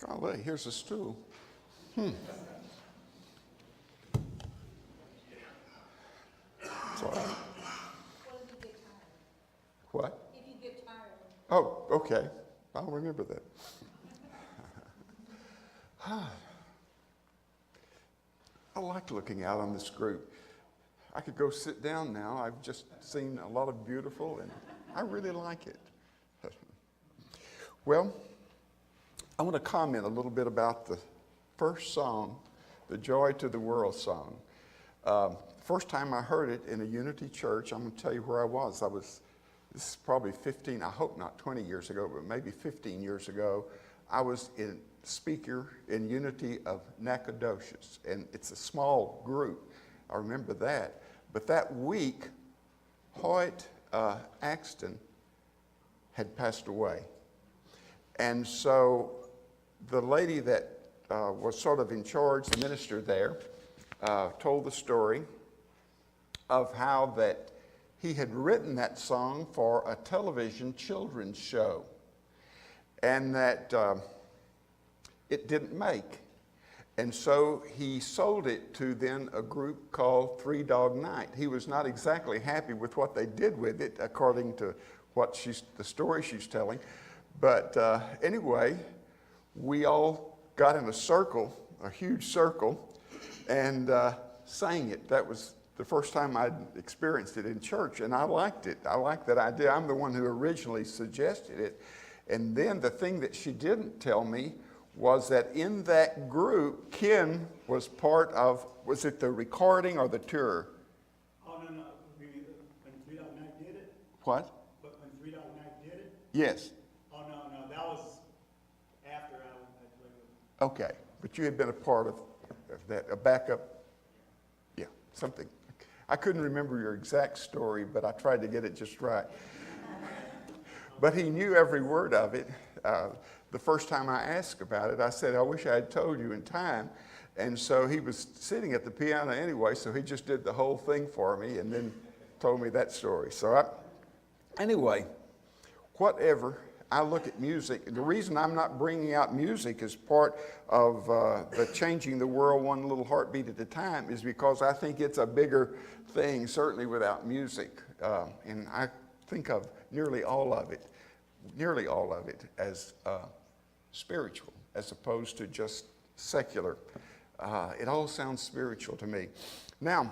Golly, here's a stool. It's all right. What? If you get tired. Oh, okay. I'll remember that. I like looking out on this group. I could go sit down now. I've just seen a lot of beautiful, and I really like it. Well, I want to comment a little bit about the first song, the Joy to the World song. First time I heard it in a Unity church, I'm going to tell you where I was. This is probably 15, I hope not 20 years ago, but maybe 15 years ago. I was a speaker in Unity of Nacogdoches, and it's a small group. I remember that. But that week, Hoyt Axton had passed away. And so the lady that was sort of in charge, the minister there, told the story of how that he had written that song for a television children's show, and that it didn't make. And so he sold it to then a group called Three Dog Night. He was not exactly happy with what they did with it, according to what the story she's telling. But anyway, we all got in a circle, a huge circle, and sang it. That was the first time I'd experienced it in church, and I liked it. I liked that idea. I'm the one who originally suggested it. And then the thing that she didn't tell me was that in that group, Ken was part of, was it the recording or the tour? Oh, no. When Three Dog Night did it? What? But when Three Dog Night did it? Yes. Oh, no. That was after I played with. Okay. But you had been a part of that, a backup, yeah, something. I couldn't remember your exact story, but I tried to get it just right. But he knew every word of it. The first time I asked about it, I said, I wish I had told you in time. And so he was sitting at the piano anyway, so he just did the whole thing for me and then told me that story. So anyway, whatever, I look at music. The reason I'm not bringing out music as part of the changing the world one little heartbeat at a time is because I think it's a bigger thing, certainly without music. And I think of nearly all of it as spiritual as opposed to just secular. It all sounds spiritual to me. Now,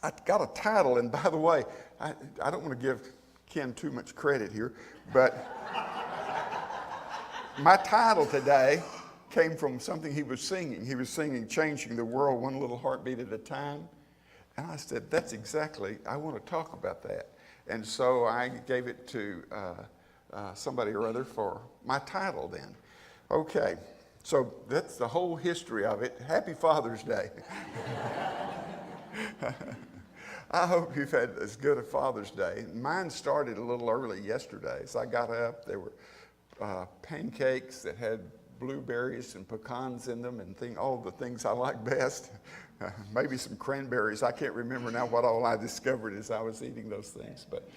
I got a title, and by the way, I don't want to give Ken too much credit here, but my title today came from something he was singing. He was singing Changing the World One Little Heartbeat at a Time. And I said, that's exactly, I want to talk about that. And so I gave it to somebody or other for my title then. Okay, so that's the whole history of it. Happy Father's Day. I hope you've had as good a Father's Day. Mine started a little early yesterday. So I got up, there were pancakes that had blueberries and pecans in them and all the things I like best. Maybe some cranberries. I can't remember now what all I discovered as I was eating those things. But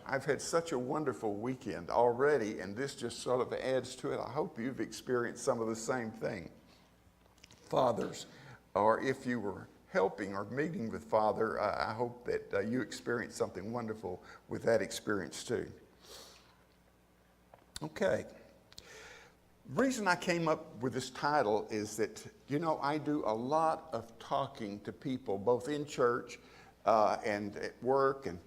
I've had such a wonderful weekend already, and this just sort of adds to it. I hope you've experienced some of the same thing. Fathers, or if you were helping or meeting with Father, I hope that you experienced something wonderful with that experience too. Okay. The reason I came up with this title is that, I do a lot of talking to people, both in church and at work and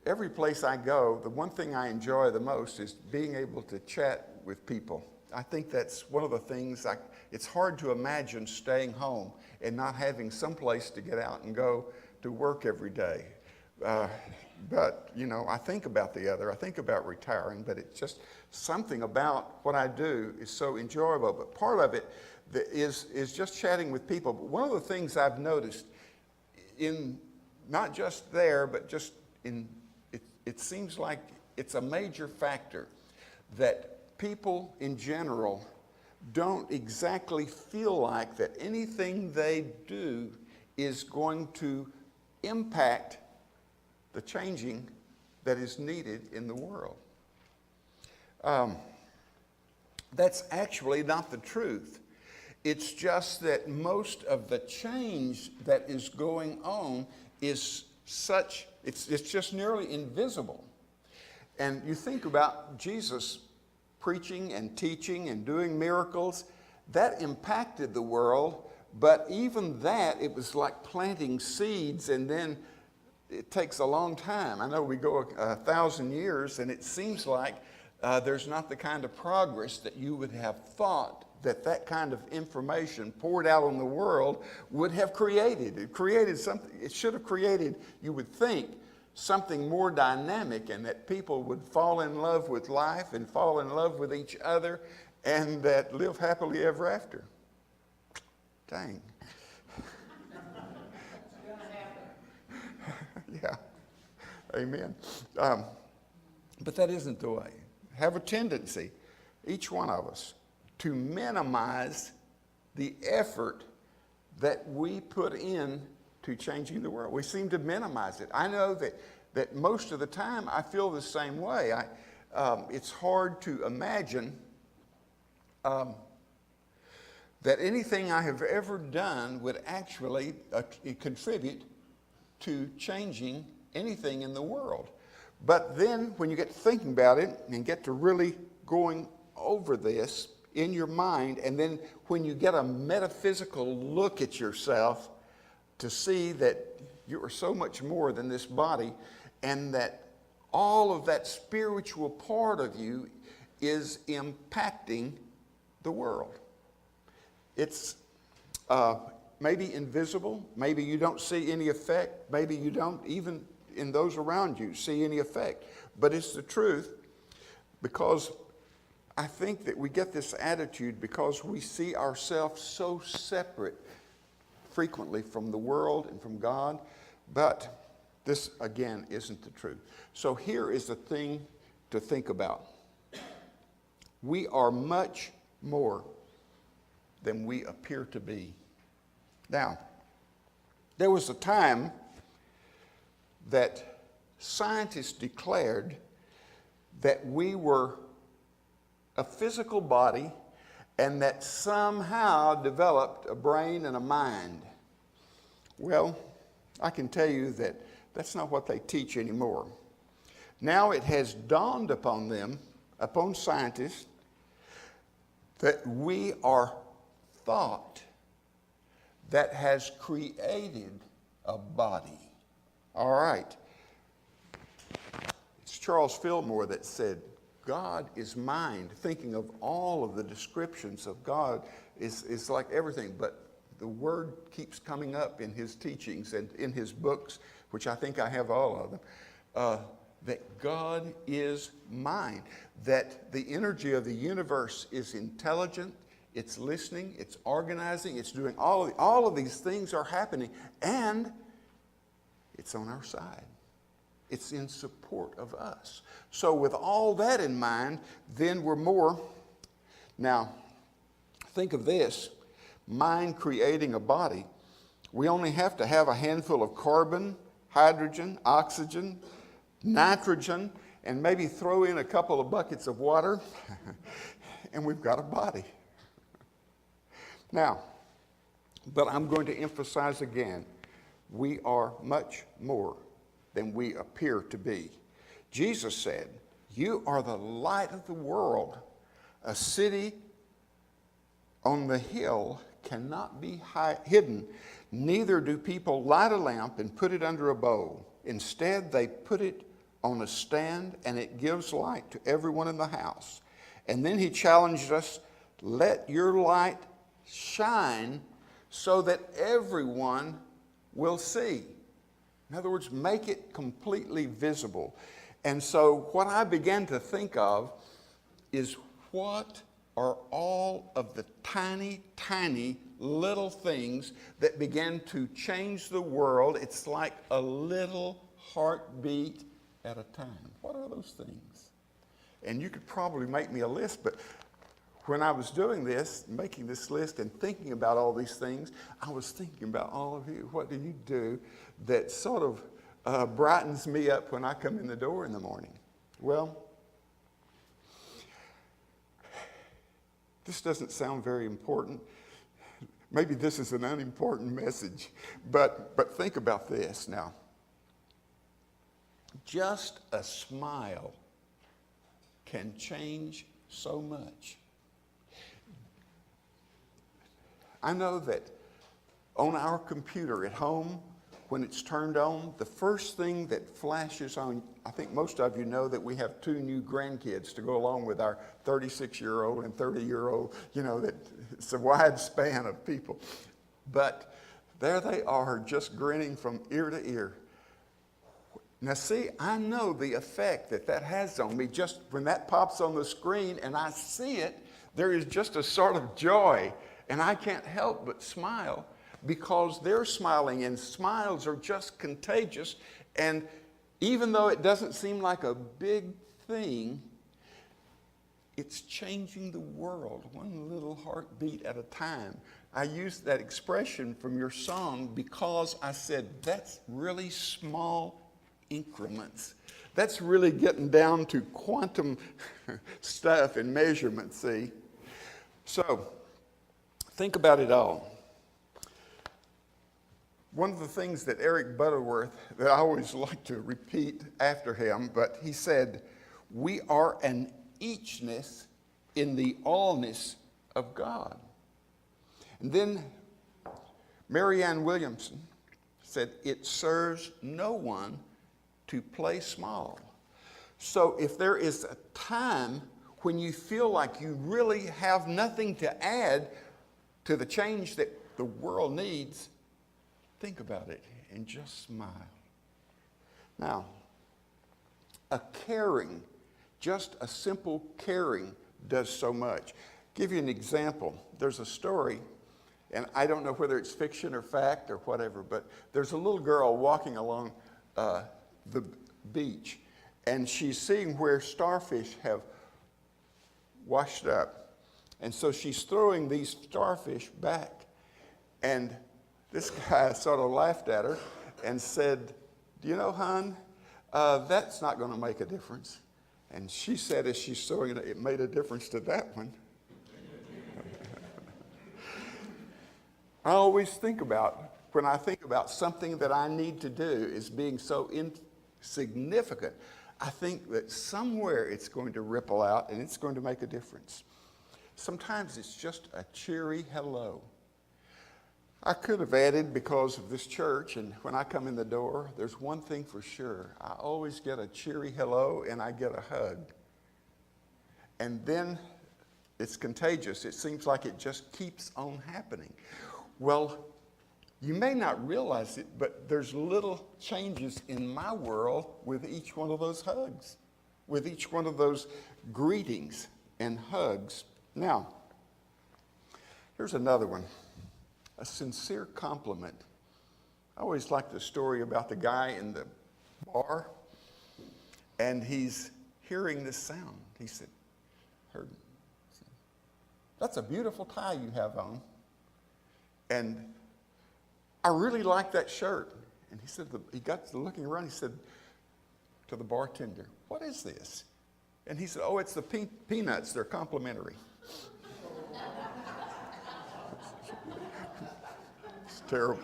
every place I go. The one thing I enjoy the most is being able to chat with people. I think that's one of the things, it's hard to imagine staying home and not having some place to get out and go to work every day. But, I think about the other. I think about retiring, but it's just something about what I do is so enjoyable. But part of it is just chatting with people. But one of the things I've noticed in, not just there, but just in, it seems like it's a major factor that people in general don't exactly feel like that anything they do is going to impact the changing that is needed in the world. That's actually not the truth. It's just that most of the change that is going on is such, it's just nearly invisible. And you think about Jesus preaching and teaching and doing miracles, that impacted the world, but even that, it was like planting seeds, and then it takes a long time. I know we go 1,000 years, and it seems like there's not the kind of progress that you would have thought that kind of information poured out on the world would have created. It created something, it should have created, you would think, something more dynamic, and that people would fall in love with life and fall in love with each other and that live happily ever after. Dang. Yeah. Amen. But that isn't the way. Have a tendency, each one of us, to minimize the effort that we put in to changing the world. We seem to minimize it. I know that most of the time I feel the same way. It's hard to imagine that anything I have ever done would actually contribute to changing anything in the world. But then when you get to thinking about it and get to really going over this in your mind, and then when you get a metaphysical look at yourself to see that you are so much more than this body, and that all of that spiritual part of you is impacting the world. It's maybe invisible, maybe you don't see any effect, maybe you don't even in those around you see any effect, but it's the truth, because I think that we get this attitude because we see ourselves so separate frequently from the world and from God, but this again isn't the truth. So here is the thing to think about. We are much more than we appear to be. Now, there was a time that scientists declared that we were a physical body and that somehow developed a brain and a mind. Well, I can tell you that that's not what they teach anymore. Now it has dawned upon them, upon scientists, that we are thought that has created a body. All right. It's Charles Fillmore that said, God is mind. Thinking of all of the descriptions of God is like everything, but the word keeps coming up in his teachings and in his books, which I think I have all of them, that God is mind, that the energy of the universe is intelligent, it's listening, it's organizing, it's doing all of these things are happening, and it's on our side. It's in support of us. So with all that in mind, then we're more. Now, think of this. Mind creating a body. We only have to have a handful of carbon, hydrogen, oxygen, nitrogen, and maybe throw in a couple of buckets of water, and we've got a body. Now, but I'm going to emphasize again, we are much more than we appear to be. Jesus said, "You are the light of the world. A city on the hill cannot be hidden. Neither do people light a lamp and put it under a bowl. Instead, they put it on a stand, and it gives light to everyone in the house." And then he challenged us, "Let your light shine so that everyone will see." In other words, make it completely visible. And so what I began to think of is, what are all of the tiny, tiny little things that began to change the world? It's like a little heartbeat at a time. What are those things? And you could probably make me a list, but when I was doing this, making this list and thinking about all these things, I was thinking about all of you. What do you do that sort of brightens me up when I come in the door in the morning? Well, This doesn't sound very important. Maybe this is an unimportant message, but think about this now. Just a smile can change so much. I know that on our computer at home, when it's turned on, the first thing that flashes on, I think most of you know that we have 2 new grandkids to go along with our 36-year-old and 30-year-old, that it's a wide span of people. But there they are, just grinning from ear to ear. Now see, I know the effect that has on me. Just when that pops on the screen and I see it, there is just a sort of joy, and I can't help but smile, because they're smiling, and smiles are just contagious. And even though it doesn't seem like a big thing, it's changing the world one little heartbeat at a time. I used that expression from your song because I said that's really small increments. That's really getting down to quantum stuff and measurement, see? So, think about it all. One of the things that Eric Butterworth, that I always like to repeat after him, but he said, we are an eachness in the allness of God. And then Marianne Williamson said, it serves no one to play small. So if there is a time when you feel like you really have nothing to add to the change that the world needs, think about it and just smile. Now, a caring, just a simple caring does so much. Give you an example. There's a story, and I don't know whether it's fiction or fact or whatever, but there's a little girl walking along the beach, and she's seeing where starfish have washed up. And so she's throwing these starfish back, and this guy sort of laughed at her and said, do you know, hon, that's not going to make a difference. And she said as she's throwing it, it made a difference to that one. I always think about, when I think about something that I need to do as being so insignificant, I think that somewhere it's going to ripple out and it's going to make a difference. Sometimes it's just a cheery hello. I could have added, because of this church, and when I come in the door, there's one thing for sure. I always get a cheery hello and I get a hug. And then it's contagious. It seems like it just keeps on happening. Well, you may not realize it, but there's little changes in my world with each one of those hugs, with each one of those greetings and hugs. Now, here's another one. A sincere compliment. I always like the story about the guy in the bar, and he's hearing this sound. He said, that's a beautiful tie you have on. And I really like that shirt. And he said, he got to looking around, he said to the bartender, what is this? And he said, oh, it's the peanuts, they're complimentary. It's terrible.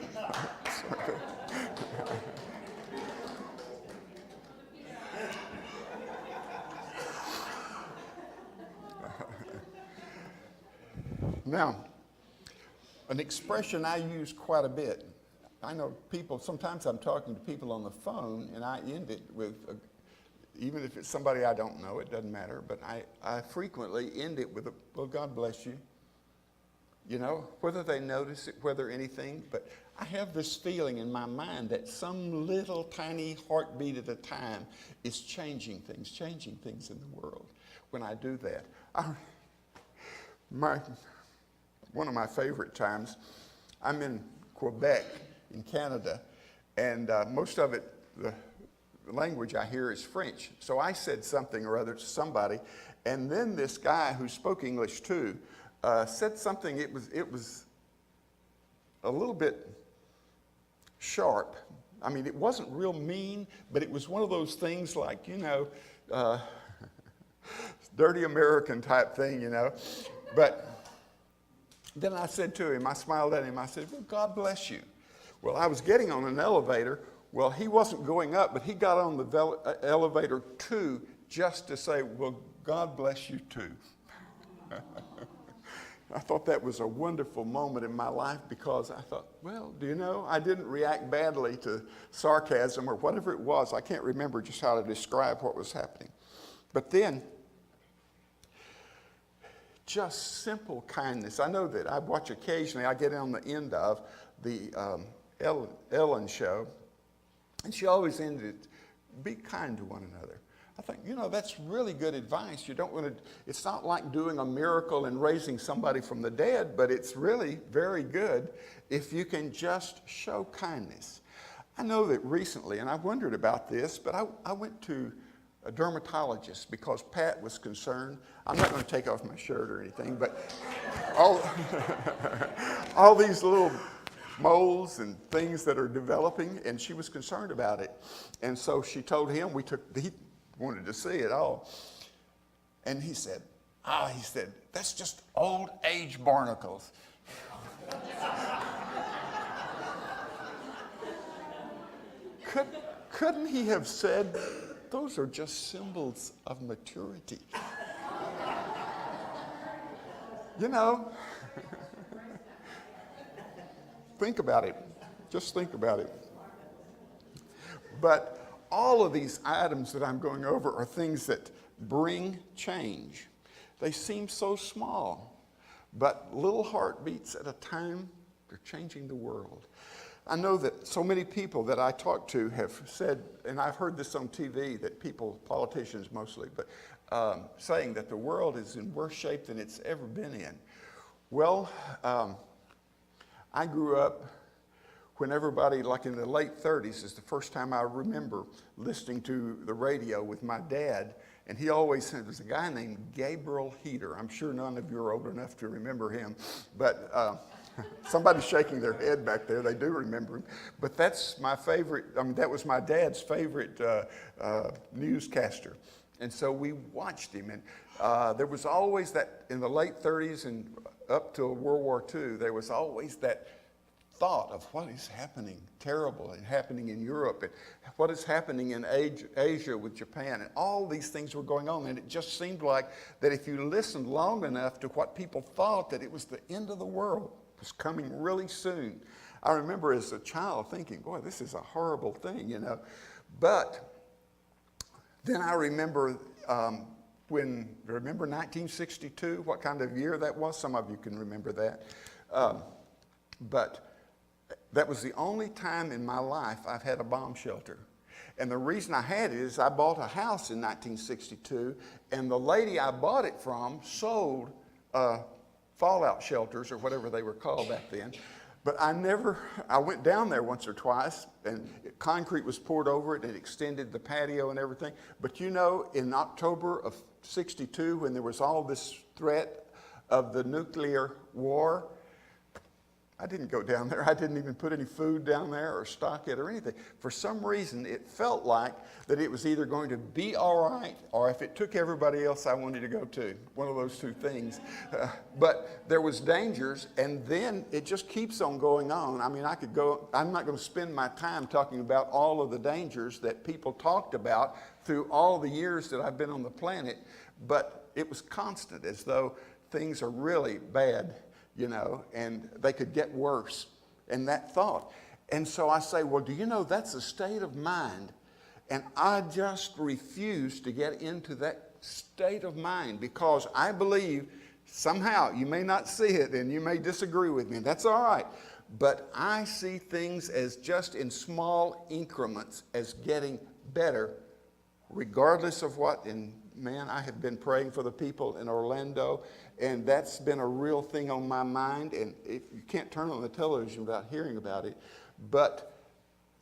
Now, an expression I use quite a bit. I know people, sometimes I'm talking to people on the phone and I end it with, even if it's somebody I don't know, it doesn't matter, but I frequently end it with, well, God bless you. You know, whether they notice it, whether anything, but I have this feeling in my mind that some little tiny heartbeat at a time is changing things in the world when I do that. One of my favorite times, I'm in Quebec in Canada, and most of it, the language I hear is French. So I said something or other to somebody, and then this guy who spoke English too said something, it was a little bit sharp. I mean, it wasn't real mean, but it was one of those things like, you know, dirty American type thing, you know. But then I said to him, I smiled at him, I said, well, God bless you. Well, I was getting on an elevator. Well, he wasn't going up, but he got on the elevator too, just to say, well, God bless you too. I thought that was a wonderful moment in my life because I thought, well, do you know, I didn't react badly to sarcasm or whatever it was. I can't remember just how to describe what was happening. But then, just simple kindness. I know that I watch occasionally, I get on the end of the Ellen show, and she always ended it, be kind to one another. I think, you know, that's really good advice. You don't want to, it's not like doing a miracle and raising somebody from the dead, but it's really very good if you can just show kindness. I know that recently, and I wondered about this, but I went to a dermatologist because Pat was concerned. I'm not going to take off my shirt or anything, but all these little moles and things that are developing, and she was concerned about it. And so she told him, he wanted to see it all. And he said, that's just old age barnacles. Couldn't he have said, those are just symbols of maturity? You know, think about it. Just think about it. But all of these items that I'm going over are things that bring change. They seem so small, but little heartbeats at a time, they're changing the world. I know that so many people that I talk to have said, and I've heard this on TV, that people, politicians mostly, but saying that the world is in worse shape than it's ever been in. Well, I grew up when everybody, like in the late 30s, is the first time I remember listening to the radio with my dad. And he always said, there's a guy named Gabriel Heater. I'm sure none of you are old enough to remember him. But somebody's shaking their head back there. They do remember him. But that's my favorite, that was my dad's favorite newscaster. And so we watched him. And there was always that, in the late 30s and up till World War II, there was always that thought of what is happening terrible and happening in Europe and what is happening in Asia with Japan, and all these things were going on. And it just seemed like that if you listened long enough to what people thought, that it was the end of the world was coming really soon. I remember as a child thinking, boy, this is a horrible thing, you know. But then I remember remember 1962, what kind of year that was? Some of you can remember that. But that was the only time in my life I've had a bomb shelter. And the reason I had it is I bought a house in 1962, and the lady I bought it from sold fallout shelters, or whatever they were called back then. But I went down there once or twice, and concrete was poured over it, and it extended the patio and everything. But you know, in October of '62, when there was all this threat of the nuclear war, I didn't go down there. I didn't even put any food down there or stock it or anything. For some reason, it felt like that it was either going to be all right, or if it took everybody else, I wanted to go too. One of those two things. But there was dangers, and then it just keeps on going on. I mean, I'm not going to spend my time talking about all of the dangers that people talked about through all the years that I've been on the planet, but it was constant, as though things are really bad, you know, and they could get worse. And that thought. And so I say, well, do you know that's a state of mind? And I just refuse to get into that state of mind, because I believe somehow, you may not see it and you may disagree with me, and that's all right. But I see things as just in small increments as getting better, regardless of what. And man, I have been praying for the people in Orlando, and that's been a real thing on my mind. And you can't turn on the television without hearing about it. But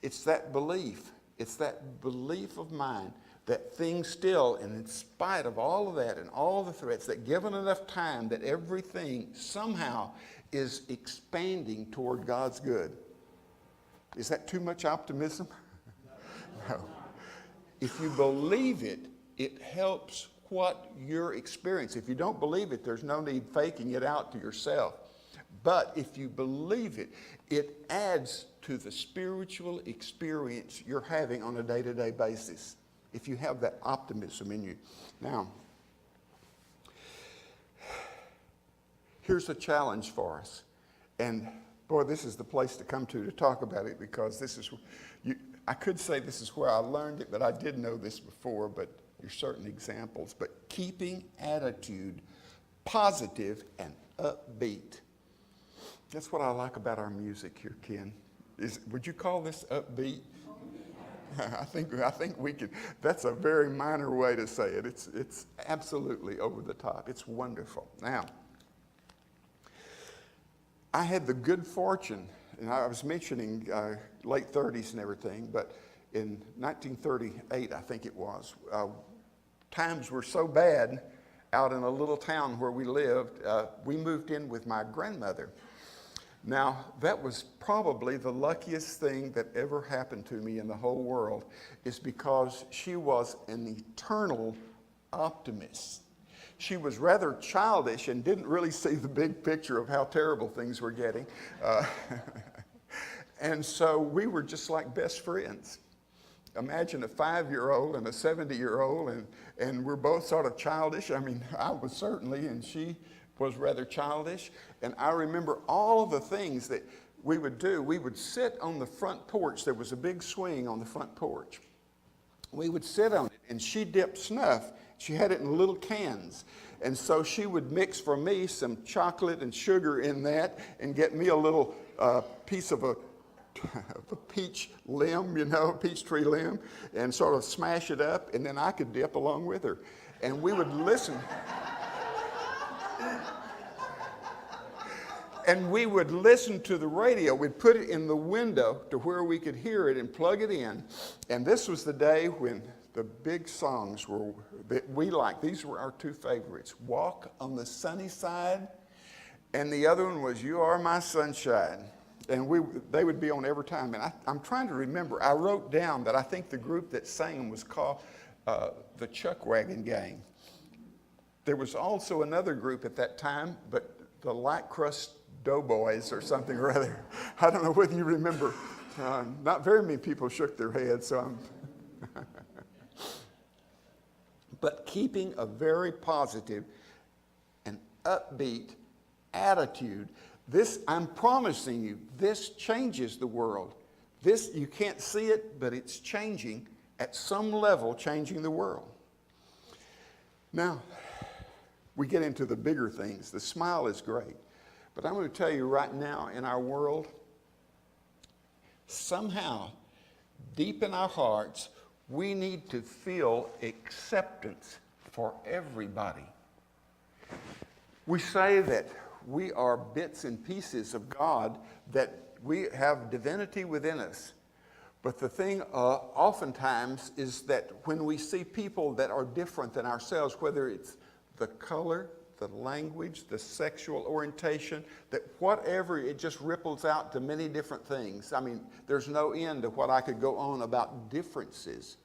it's that belief. It's that belief of mine that things still, and in spite of all of that and all the threats, that given enough time, that everything somehow is expanding toward God's good. Is that too much optimism? No. If you believe it, it helps what you're experiencing. If you don't believe it, there's no need faking it out to yourself. But if you believe it, it adds to the spiritual experience you're having on a day-to-day basis, if you have that optimism in you. Now, here's a challenge for us. And boy, this is the place to come to talk about it, because this is, I could say this is where I learned it, but I did know this before, but there's certain examples. But keeping attitude positive and upbeat. That's what I like about our music here, Ken. Would you call this upbeat? I think we could. That's a very minor way to say it. It's absolutely over the top. It's wonderful. Now, I had the good fortune, and I was mentioning late 30s and everything, but in 1938, I think it was, times were so bad out in a little town where we lived, we moved in with my grandmother. Now, that was probably the luckiest thing that ever happened to me in the whole world, is because she was an eternal optimist. She was rather childish and didn't really see the big picture of how terrible things were getting. And so we were just like best friends. Imagine a 5-year-old and a 70-year-old, and we're both sort of childish. I mean, I was certainly, and she was rather childish. And I remember all the things that we would do. We would sit on the front porch. There was a big swing on the front porch. We would sit on it, and she dipped snuff. She had it in little cans. And so she would mix for me some chocolate and sugar in that and get me a little piece of a peach limb, peach tree limb, and sort of smash it up, and then I could dip along with her. And we would listen. And we would listen to the radio. We'd put it in the window to where we could hear it and plug it in. And this was the day when the big songs were that we liked. These were our two favorites: "Walk on the Sunny Side," and the other one was "You Are My Sunshine." And they would be on every time. And I'm trying to remember. I wrote down that I think the group that sang them was called the Chuckwagon Gang. There was also another group at that time, but the Light Crust Doughboys or something or other. I don't know whether you remember. Not very many people shook their heads, so I'm... But keeping a very positive and upbeat attitude, this, I'm promising you, this changes the world. This, you can't see it, but it's changing at some level, changing the world. Now, we get into the bigger things. The smile is great. But I'm going to tell you right now, in our world, somehow, deep in our hearts, we need to feel acceptance for everybody. We say that we are bits and pieces of God, that we have divinity within us. But the thing oftentimes is that when we see people that are different than ourselves, whether it's the color, the language, the sexual orientation, that whatever, it just ripples out to many different things. I mean, there's no end to what I could go on about differences.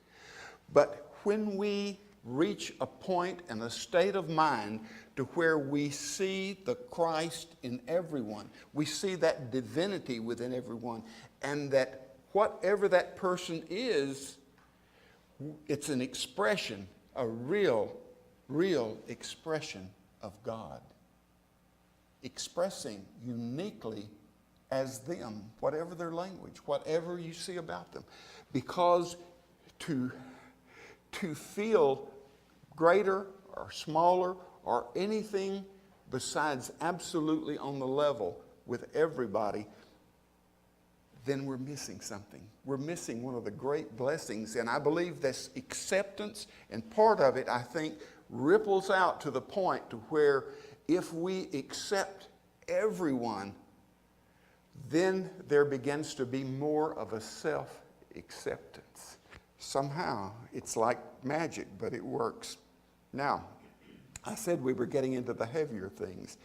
But when we reach a point and a state of mind to where we see the Christ in everyone, we see that divinity within everyone, and that whatever that person is, it's an expression, a real expression of God, expressing uniquely as them, whatever their language, whatever you see about them. Because to feel greater or smaller or anything besides absolutely on the level with everybody, then we're missing something. We're missing one of the great blessings. And I believe this acceptance, and part of it, I think, ripples out to the point to where if we accept everyone, then there begins to be more of a self-acceptance. Somehow, it's like magic, but it works. Now, I said we were getting into the heavier things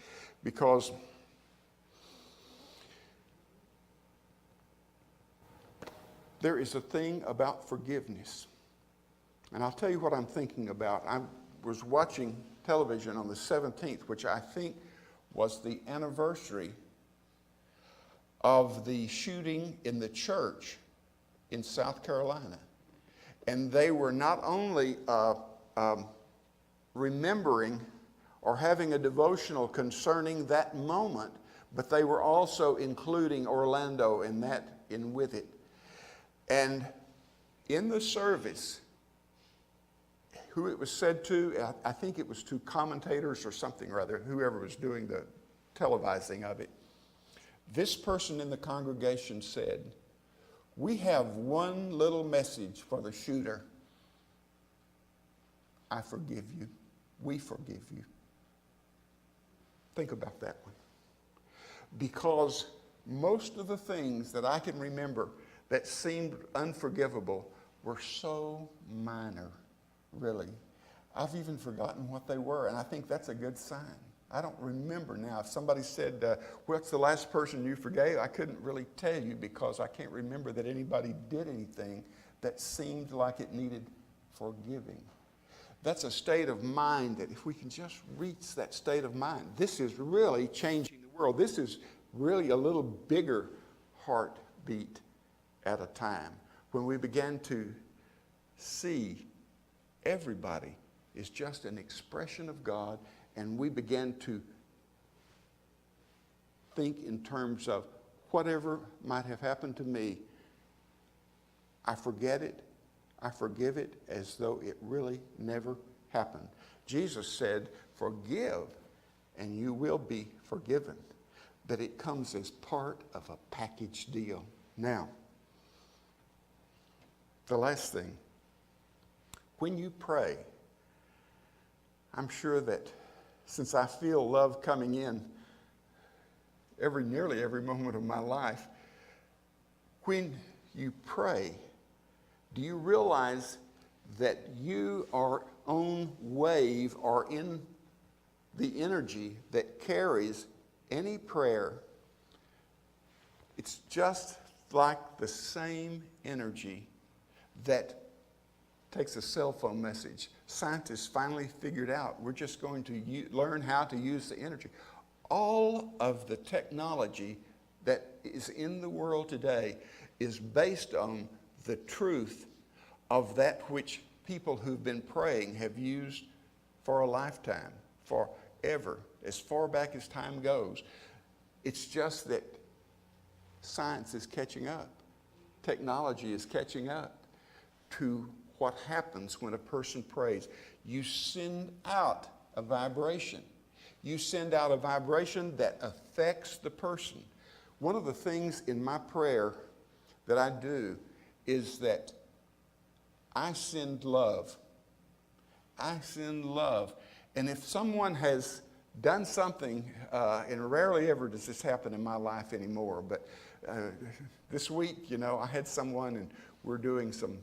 because there is a thing about forgiveness. And I'll tell you what I'm thinking about. was watching television on the 17th, which I think was the anniversary of the shooting in the church in South Carolina. And they were not only remembering or having a devotional concerning that moment, but they were also including Orlando in with it. And in the service, who it was said to, I think it was to commentators or something or other, whoever was doing the televising of it, this person in the congregation said, "We have one little message for the shooter. I forgive you. We forgive you." Think about that one. Because most of the things that I can remember that seemed unforgivable were so minor, really. I've even forgotten what they were, and I think that's a good sign. I don't remember now. If somebody said, what's the last person you forgave? I couldn't really tell you because I can't remember that anybody did anything that seemed like it needed forgiving. That's a state of mind that if we can just reach that state of mind, this is really changing the world. This is really a little bigger heartbeat at a time. When we begin to see everybody is just an expression of God, and we begin to think in terms of whatever might have happened to me, I forget it, I forgive it as though it really never happened. Jesus said, "Forgive, and you will be forgiven." But it comes as part of a package deal. Now, the last thing, when you pray, I'm sure that since I feel love coming in nearly every moment of my life, when you pray, do you realize that you are on wave or in the energy that carries any prayer? It's just like the same energy that takes a cell phone message. Scientists finally figured out we're just going to learn how to use the energy. All of the technology that is in the world today is based on the truth of that which people who've been praying have used for a lifetime, forever, as far back as time goes. It's just that science is catching up. Technology is catching up to what happens when a person prays. You send out a vibration. You send out a vibration that affects the person. One of the things in my prayer that I do is that I send love. I send love. And if someone has done something, and rarely ever does this happen in my life anymore, but this week, I had someone and we're doing some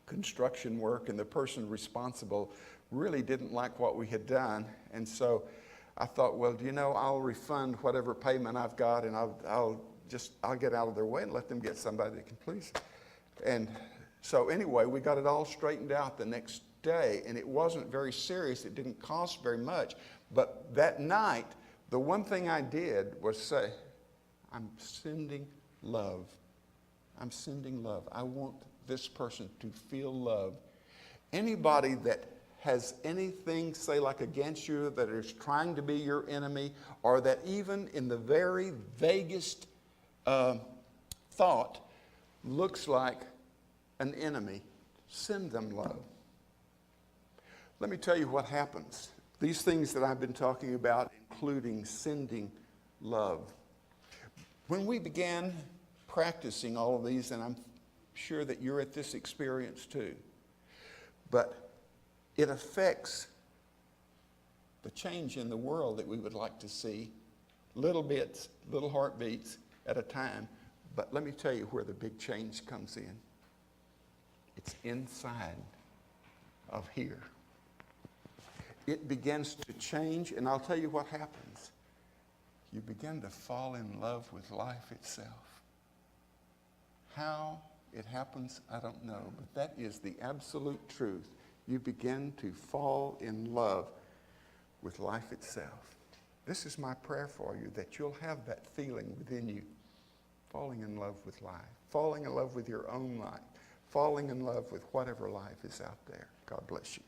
construction work, and the person responsible really didn't like what we had done. And so I thought, well, I'll refund whatever payment I've got, and I'll get out of their way and let them get somebody that can please. And so anyway, we got it all straightened out the next day, and it wasn't very serious. It didn't cost very much. But that night, the one thing I did was say, I'm sending love. I'm sending love. I want this person to feel love. Anybody that has anything, say, like against you, that is trying to be your enemy, or that even in the very vaguest thought looks like an enemy, send them love. Let me tell you what happens. These things that I've been talking about, including sending love. When we began practicing all of these, and I'm sure that you're at this experience too, but it affects the change in the world that we would like to see, little bits, little heartbeats at a time. But let me tell you where the big change comes in. It's inside of here. It begins to change, and I'll tell you what happens. You begin to fall in love with life itself. How it happens, I don't know, but that is the absolute truth. you begin to fall in love with life itself. This is my prayer for you, that you'll have that feeling within you, falling in love with life, falling in love with your own life, falling in love with whatever life is out there. God bless you.